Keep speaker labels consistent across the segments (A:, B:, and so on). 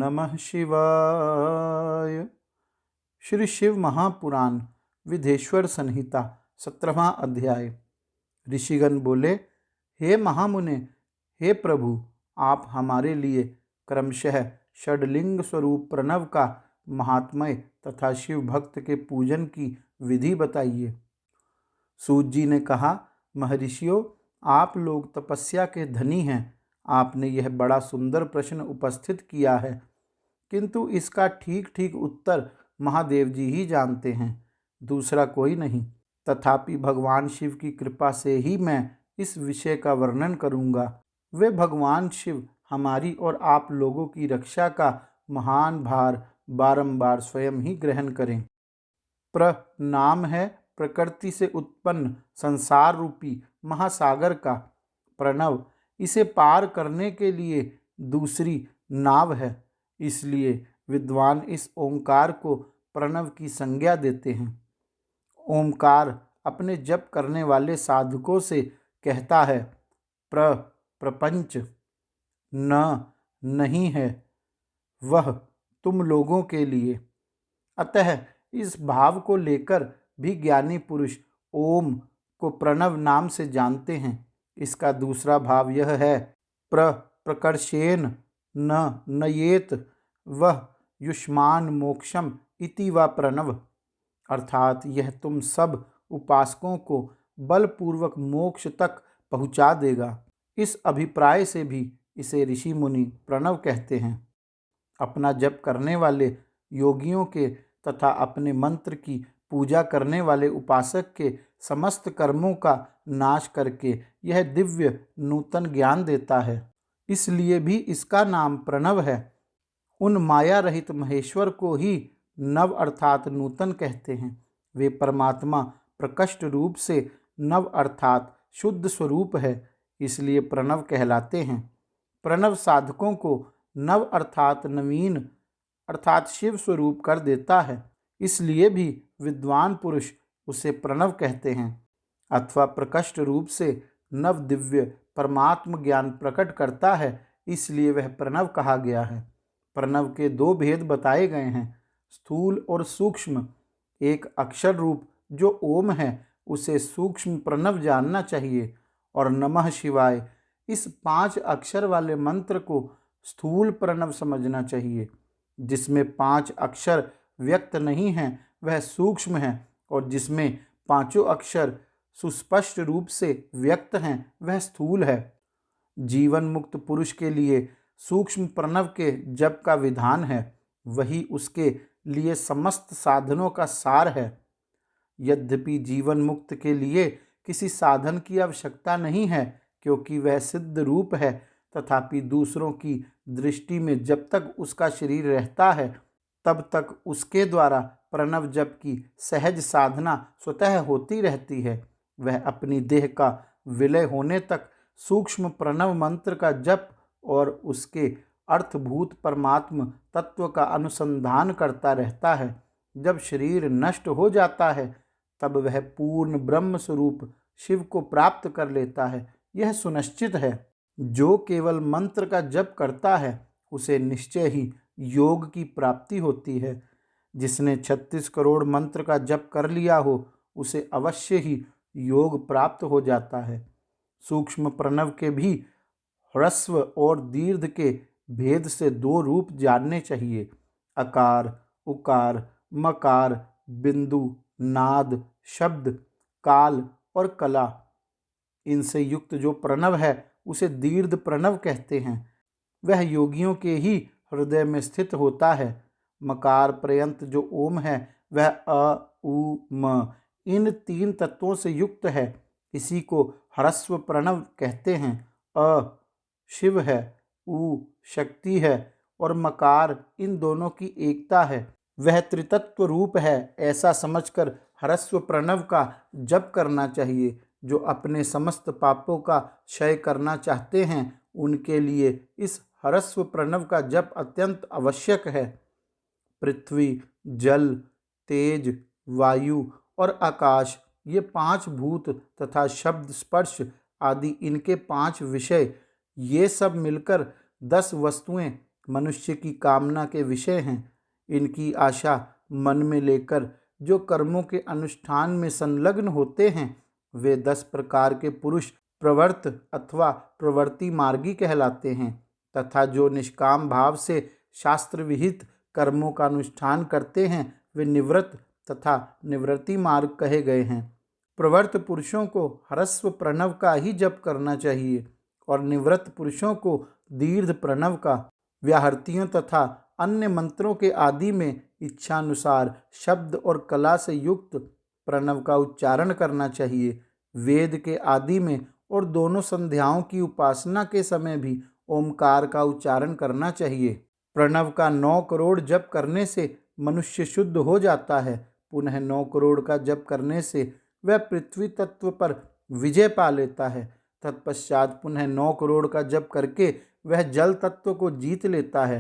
A: नमः शिवाय। श्री शिव महापुराण विधेश्वर संहिता 17वां अध्याय। ऋषिगण बोले, हे महामुने, हे प्रभु, आप हमारे लिए क्रमशः षडलिंग स्वरूप प्रणव का महात्म्य तथा शिव भक्त के पूजन की विधि बताइए। सूत जी ने कहा, महर्षियों, आप लोग तपस्या के धनी हैं। आपने यह बड़ा सुंदर प्रश्न उपस्थित किया है, किंतु इसका ठीक ठीक उत्तर महादेव जी ही जानते हैं, दूसरा कोई नहीं। तथापि भगवान शिव की कृपा से ही मैं इस विषय का वर्णन करूंगा। वे भगवान शिव हमारी और आप लोगों की रक्षा का महान भार बारंबार स्वयं ही ग्रहण करें। नाम है प्रकृति से उत्पन्न संसार रूपी महासागर का। प्रणव इसे पार करने के लिए दूसरी नाव है, इसलिए विद्वान इस ओंकार को प्रणव की संज्ञा देते हैं। ओंकार अपने जप करने वाले साधकों से कहता है, प्रपंच नहीं है, वह तुम लोगों के लिए। अतः इस भाव को लेकर भी ज्ञानी पुरुष ओम को प्रणव नाम से जानते हैं। इसका दूसरा भाव यह है, प्रकर्षेण न नयेत वह युष्मान मोक्षम इति व प्रणव, अर्थात यह तुम सब उपासकों को बलपूर्वक मोक्ष तक पहुँचा देगा। इस अभिप्राय से भी इसे ऋषि मुनि प्रणव कहते हैं। अपना जप करने वाले योगियों के तथा अपने मंत्र की पूजा करने वाले उपासक के समस्त कर्मों का नाश करके यह दिव्य नूतन ज्ञान देता है, इसलिए भी इसका नाम प्रणव है। उन माया रहित महेश्वर को ही नव अर्थात नूतन कहते हैं। वे परमात्मा प्रकष्ट रूप से नव अर्थात शुद्ध स्वरूप है, इसलिए प्रणव कहलाते हैं। प्रणव साधकों को नव अर्थात नवीन अर्थात शिव स्वरूप कर देता है, इसलिए भी विद्वान पुरुष उसे प्रणव कहते हैं। अथवा प्रकष्ट रूप से नव दिव्य परमात्म ज्ञान प्रकट करता है, इसलिए वह प्रणव कहा गया है। प्रणव के दो भेद बताए गए हैं, स्थूल और सूक्ष्म। एक अक्षर रूप जो ओम है उसे सूक्ष्म प्रणव जानना चाहिए, और नमः शिवाय इस 5 अक्षर वाले मंत्र को स्थूल प्रणव समझना चाहिए। जिसमें 5 अक्षर व्यक्त नहीं हैं वह सूक्ष्म है, और जिसमें 5 अक्षर सुस्पष्ट रूप से व्यक्त हैं वह स्थूल है। जीवन मुक्त पुरुष के लिए सूक्ष्म प्रणव के जप का विधान है, वही उसके लिए समस्त साधनों का सार है। यद्यपि जीवन मुक्त के लिए किसी साधन की आवश्यकता नहीं है, क्योंकि वह सिद्ध रूप है, तथापि दूसरों की दृष्टि में जब तक उसका शरीर रहता है तब तक उसके द्वारा प्रणव जप की सहज साधना स्वतः होती रहती है। वह अपनी देह का विलय होने तक सूक्ष्म प्रणव मंत्र का जप और उसके अर्थभूत परमात्म तत्व का अनुसंधान करता रहता है। जब शरीर नष्ट हो जाता है तब वह पूर्ण ब्रह्म स्वरूप शिव को प्राप्त कर लेता है, यह सुनिश्चित है। जो केवल मंत्र का जप करता है उसे निश्चय ही योग की प्राप्ति होती है। जिसने 36 करोड़ मंत्र का जप कर लिया हो उसे अवश्य ही योग प्राप्त हो जाता है। सूक्ष्म प्रणव के भी ह्रस्व और दीर्घ के भेद से 2 रूप जानने चाहिए, अकार, उकार, मकार, बिंदु, नाद, शब्द, काल और कला। इनसे युक्त जो प्रणव है उसे दीर्घ प्रणव कहते हैं। वह योगियों के ही हृदय में स्थित होता है। मकार पर्यंत जो ओम है वह अ, उ, म इन 3 तत्वों से युक्त है। इसी को ह्रस्व प्रणव कहते हैं। अ शिव है, उ शक्ति है और मकार इन दोनों की एकता है। वह त्रितत्व रूप है, ऐसा समझकर ह्रस्व प्रणव का जप करना चाहिए। जो अपने समस्त पापों का क्षय करना चाहते हैं उनके लिए इस ह्रस्व प्रणव का जप अत्यंत आवश्यक है। पृथ्वी, जल, तेज, वायु और आकाश, ये 5 भूत तथा शब्द, स्पर्श आदि इनके 5 विषय, ये सब मिलकर 10 वस्तुएं मनुष्य की कामना के विषय हैं। इनकी आशा मन में लेकर जो कर्मों के अनुष्ठान में संलग्न होते हैं वे 10 प्रकार के पुरुष प्रवर्त अथवा प्रवृत्ति मार्गी कहलाते हैं, तथा जो निष्काम भाव से शास्त्र विहित कर्मों का अनुष्ठान करते हैं वे निवृत्त तथा निवृत्ति मार्ग कहे गए हैं। प्रवर्त पुरुषों को ह्रस्व प्रणव का ही जप करना चाहिए और निवृत्त पुरुषों को दीर्घ प्रणव का। व्याहृतियों तथा अन्य मंत्रों के आदि में इच्छानुसार शब्द और कला से युक्त प्रणव का उच्चारण करना चाहिए। वेद के आदि में और दोनों संध्याओं की उपासना के समय भी ओमकार का उच्चारण करना चाहिए। प्रणव का 9 करोड़ जप करने से मनुष्य शुद्ध हो जाता है। पुनः 9 करोड़ का जप करने से वह पृथ्वी तत्व पर विजय पा लेता है। तत्पश्चात पुनः 9 करोड़ का जप करके वह जल तत्व को जीत लेता है।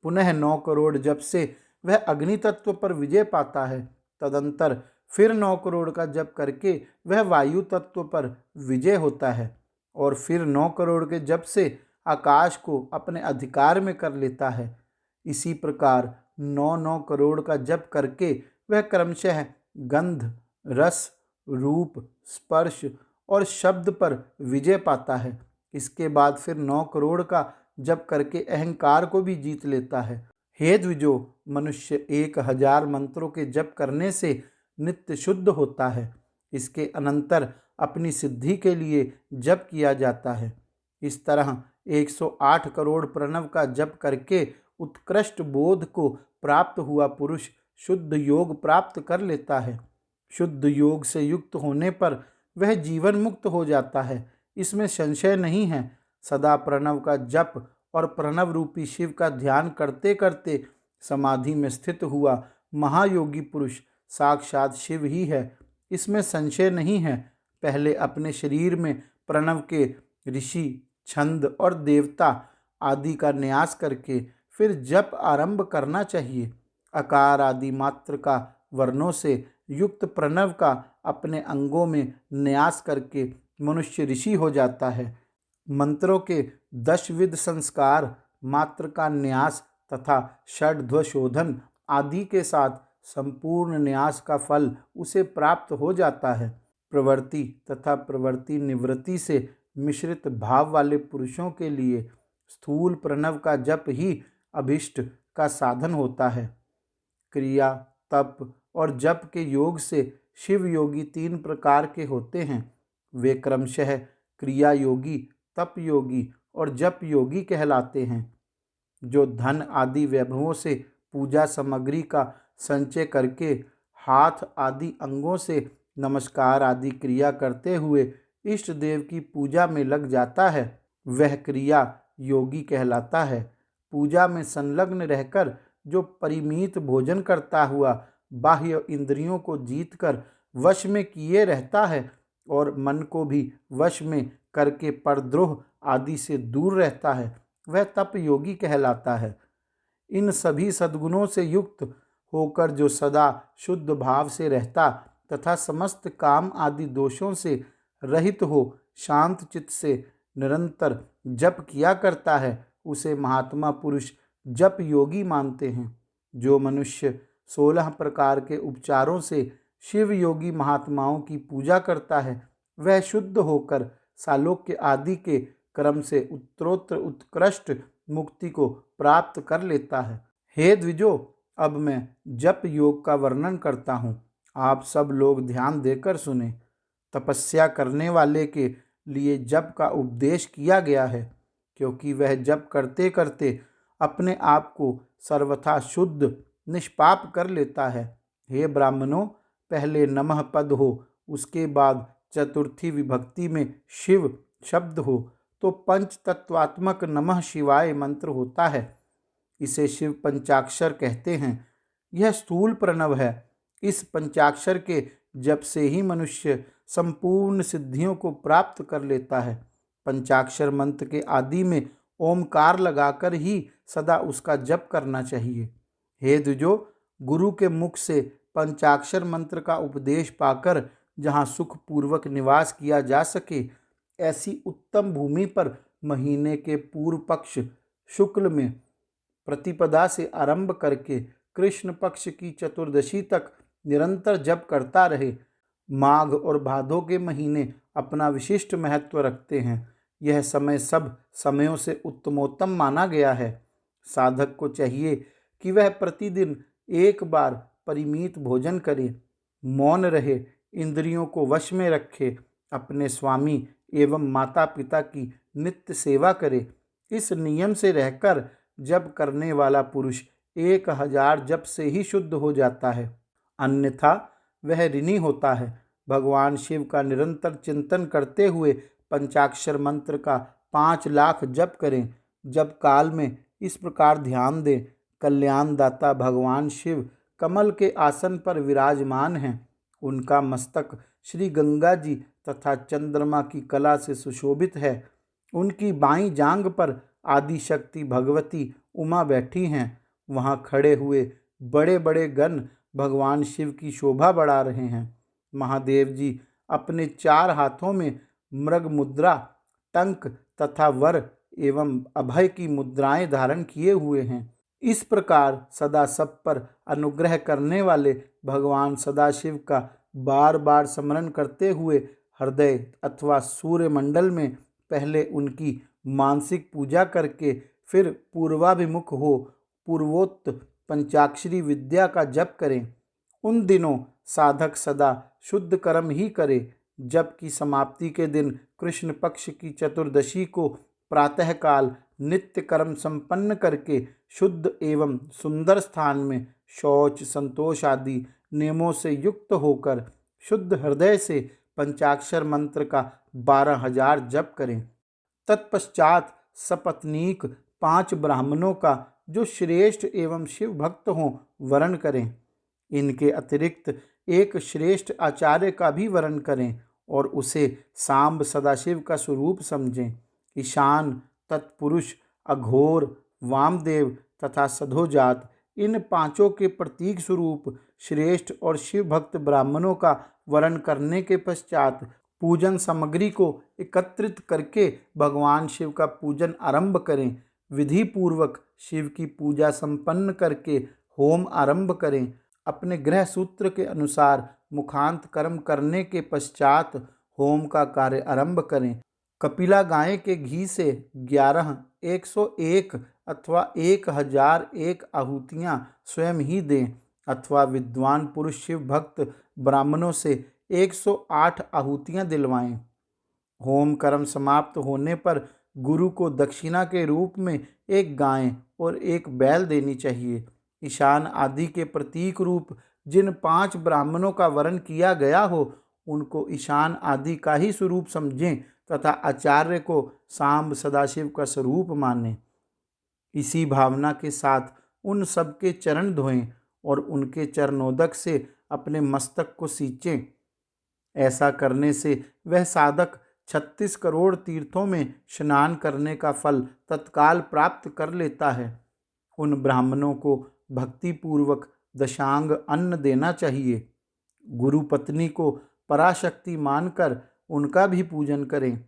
A: पुनः 9 करोड़ जप से वह अग्नि तत्व पर विजय पाता है। तदंतर फिर 9 करोड़ का जप करके वह वायु तत्व पर विजय होता है और फिर 9 करोड़ के जप से आकाश को अपने अधिकार में कर लेता है। इसी प्रकार 9-9 करोड़ का जप करके वह क्रमशः गंध, रस, रूप, स्पर्श और शब्द पर विजय पाता है। इसके बाद फिर 9 करोड़ का जप करके अहंकार को भी जीत लेता है। हे द्विजो, मनुष्य 1000 मंत्रों के जप करने से नित्य शुद्ध होता है। इसके अनंतर अपनी सिद्धि के लिए जप किया जाता है। इस तरह 108 करोड़ प्रणव का जप करके उत्कृष्ट बोध को प्राप्त हुआ पुरुष शुद्ध योग प्राप्त कर लेता है। शुद्ध योग से युक्त होने पर वह जीवन मुक्त हो जाता है, इसमें संशय नहीं है। सदा प्रणव का जप और प्रणव रूपी शिव का ध्यान करते करते समाधि में स्थित हुआ महायोगी पुरुष साक्षात शिव ही है, इसमें संशय नहीं है। पहले अपने शरीर में प्रणव के ऋषि, छंद और देवता आदि का न्यास करके फिर जप आरंभ करना चाहिए। अकार आदि मात्र का वर्णों से युक्त प्रणव का अपने अंगों में न्यास करके मनुष्य ऋषि हो जाता है। मंत्रों के 10 विध संस्कार, मात्र का न्यास तथा षड्ध्व शोधन आदि के साथ संपूर्ण न्यास का फल उसे प्राप्त हो जाता है। प्रवृत्ति तथा प्रवृत्ति निवृत्ति से मिश्रित भाव वाले पुरुषों के लिए स्थूल प्रणव का जप ही अभिष्ट का साधन होता है। क्रिया, तप और जप के योग से शिव योगी 3 प्रकार के होते हैं। वे क्रमशः क्रिया योगी, तप योगी और जप योगी कहलाते हैं। जो धन आदि वैभवों से पूजा सामग्री का संचय करके हाथ आदि अंगों से नमस्कार आदि क्रिया करते हुए इष्ट देव की पूजा में लग जाता है, वह क्रिया योगी कहलाता है। पूजा में संलग्न रहकर जो परिमित भोजन करता हुआ बाह्य इंद्रियों को जीतकर वश में किए रहता है और मन को भी वश में करके परद्रोह आदि से दूर रहता है, वह तप योगी कहलाता है। इन सभी सद्गुणों से युक्त होकर जो सदा शुद्ध भाव से रहता तथा समस्त काम आदि दोषों से रहित हो शांत चित्त से निरंतर जप किया करता है, उसे महात्मा पुरुष जप योगी मानते हैं। जो मनुष्य 16 प्रकार के उपचारों से शिव योगी महात्माओं की पूजा करता है, वह शुद्ध होकर सालोक्य आदि के क्रम से उत्तरोत्तर उत्कृष्ट मुक्ति को प्राप्त कर लेता है। हे द्विजो, अब मैं जप योग का वर्णन करता हूँ, आप सब लोग ध्यान देकर सुने। तपस्या करने वाले के लिए जप का उपदेश किया गया है, क्योंकि वह जप करते करते अपने आप को सर्वथा शुद्ध निष्पाप कर लेता है। हे ब्राह्मणों, पहले नमः पद हो, उसके बाद चतुर्थी विभक्ति में शिव शब्द हो तो पंच तत्वात्मक नमः शिवाय मंत्र होता है। इसे शिव पंचाक्षर कहते हैं। यह स्थूल प्रणव है। इस पंचाक्षर के जप से ही मनुष्य संपूर्ण सिद्धियों को प्राप्त कर लेता है। पंचाक्षर मंत्र के आदि में ओमकार लगाकर ही सदा उसका जप करना चाहिए। हे द्विजो, गुरु के मुख से पंचाक्षर मंत्र का उपदेश पाकर जहाँ सुखपूर्वक निवास किया जा सके, ऐसी उत्तम भूमि पर महीने के पूर्व पक्ष शुक्ल में प्रतिपदा से आरंभ करके कृष्ण पक्ष की चतुर्दशी तक निरंतर जप करता रहे। माघ और भादों के महीने अपना विशिष्ट महत्व रखते हैं। यह समय सब समयों से उत्तमोत्तम माना गया है। साधक को चाहिए कि वह प्रतिदिन एक बार परिमित भोजन करे, मौन रहे, इंद्रियों को वश में रखे, अपने स्वामी एवं माता पिता की नित्य सेवा करे। इस नियम से रहकर जप करने वाला पुरुष 1000 जप से ही शुद्ध हो जाता है, अन्यथा वह ऋणी होता है। भगवान शिव का निरंतर चिंतन करते हुए पंचाक्षर मंत्र का 5 लाख जप करें। जब काल में इस प्रकार ध्यान दें, कल्याणदाता भगवान शिव कमल के आसन पर विराजमान हैं। उनका मस्तक श्री गंगा जी तथा चंद्रमा की कला से सुशोभित है। उनकी बाईं जांघ पर आदि शक्ति भगवती उमा बैठी हैं। वहां खड़े हुए बड़े बड़े गण भगवान शिव की शोभा बढ़ा रहे हैं। महादेव जी अपने 4 हाथों में मृग मुद्रा, टंक तथा वर एवं अभय की मुद्राएं धारण किए हुए हैं। इस प्रकार सदा सब पर अनुग्रह करने वाले भगवान सदाशिव का बार बार स्मरण करते हुए हृदय अथवा सूर्य मंडल में पहले उनकी मानसिक पूजा करके फिर पूर्वाभिमुख हो पूर्वोक्त पंचाक्षरी विद्या का जप करें। उन दिनों साधक सदा शुद्ध कर्म ही करे। जप की समाप्ति के दिन कृष्ण पक्ष की चतुर्दशी को प्रातःकाल नित्य कर्म संपन्न करके शुद्ध एवं सुंदर स्थान में शौच, संतोष आदि नियमों से युक्त होकर शुद्ध हृदय से पंचाक्षर मंत्र का 12000 जप करें। तत्पश्चात सपत्नीक 5 ब्राह्मणों का जो श्रेष्ठ एवं शिव भक्त हों वरण करें। इनके अतिरिक्त एक श्रेष्ठ आचार्य का भी वरण करें और उसे सांब सदाशिव का स्वरूप समझें। ईशान, तत्पुरुष, अघोर, वामदेव तथा सधोजात इन 5 के प्रतीक स्वरूप श्रेष्ठ और शिव भक्त ब्राह्मणों का वरण करने के पश्चात पूजन सामग्री को एकत्रित करके भगवान शिव का पूजन आरंभ करें। विधि पूर्वक शिव की पूजा संपन्न करके होम आरंभ करें। अपने ग्रह सूत्र के अनुसार मुखांत कर्म करने के पश्चात होम का कार्य आरंभ करें। कपिला गाय के घी से 11, 101 अथवा 1001 आहुतियाँ स्वयं ही दें अथवा विद्वान पुरुष शिव भक्त ब्राह्मणों से 108 आहुतियाँ दिलवाएं। होम कर्म समाप्त होने पर गुरु को दक्षिणा के रूप में एक गाय और एक बैल देनी चाहिए। ईशान आदि के प्रतीक रूप जिन 5 ब्राह्मणों का वरण किया गया हो उनको ईशान आदि का ही स्वरूप समझें तथा आचार्य को सांब सदाशिव का स्वरूप मानें। इसी भावना के साथ उन सबके चरण धोएं और उनके चरणोदक से अपने मस्तक को सींचें। ऐसा करने से वह साधक 36 करोड़ तीर्थों में स्नान करने का फल तत्काल प्राप्त कर लेता है। उन ब्राह्मणों को भक्तिपूर्वक दशांग अन्न देना चाहिए। गुरु पत्नी को पराशक्ति मानकर उनका भी पूजन करें।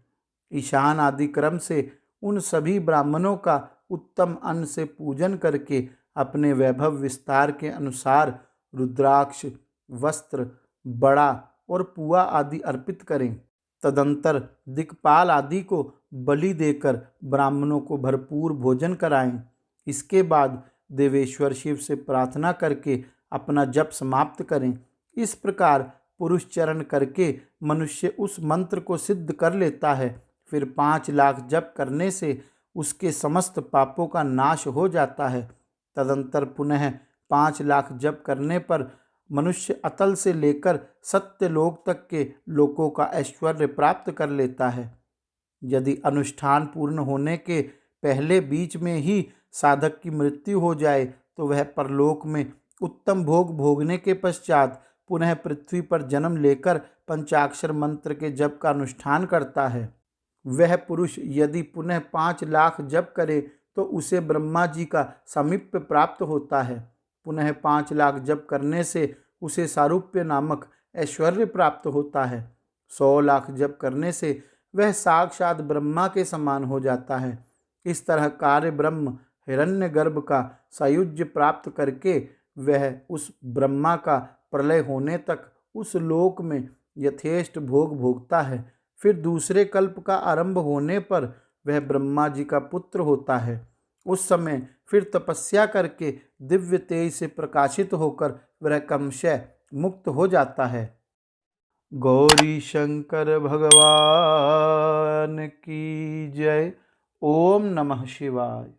A: ईशान आदि क्रम से उन सभी ब्राह्मणों का उत्तम अन्न से पूजन करके अपने वैभव विस्तार के अनुसार रुद्राक्ष, वस्त्र, बड़ा और पुआ आदि अर्पित करें। तदंतर दिक्पाल आदि को बलि देकर ब्राह्मणों को भरपूर भोजन कराएं। इसके बाद देवेश्वर शिव से प्रार्थना करके अपना जप समाप्त करें। इस प्रकार पुरुष चरण करके मनुष्य उस मंत्र को सिद्ध कर लेता है। फिर 5 लाख जप करने से उसके समस्त पापों का नाश हो जाता है। तदंतर पुनः 5 लाख जप करने पर मनुष्य अतल से लेकर सत्यलोक तक के लोकों का ऐश्वर्य प्राप्त कर लेता है। यदि अनुष्ठान पूर्ण होने के पहले बीच में ही साधक की मृत्यु हो जाए तो वह परलोक में उत्तम भोग भोगने के पश्चात पुनः पृथ्वी पर जन्म लेकर पंचाक्षर मंत्र के जप का अनुष्ठान करता है। वह पुरुष यदि पुनः 5 लाख जप करे तो उसे ब्रह्मा जी का सामीप्य प्राप्त होता है। पुनः 5 लाख जप करने से उसे सारूप्य नामक ऐश्वर्य प्राप्त होता है। 100 लाख जप करने से वह साक्षात ब्रह्मा के समान हो जाता है। इस तरह कार्य ब्रह्म, हिरण्यगर्भ का सायुज्य प्राप्त करके वह उस ब्रह्मा का प्रलय होने तक उस लोक में यथेष्ट भोग भोगता है। फिर दूसरे कल्प का आरंभ होने पर वह ब्रह्मा जी का पुत्र होता है। उस समय फिर तपस्या करके दिव्य तेज से प्रकाशित होकर वह क्रमशः मुक्त हो जाता है। गौरी शंकर भगवान की जय। ओम नमः शिवाय।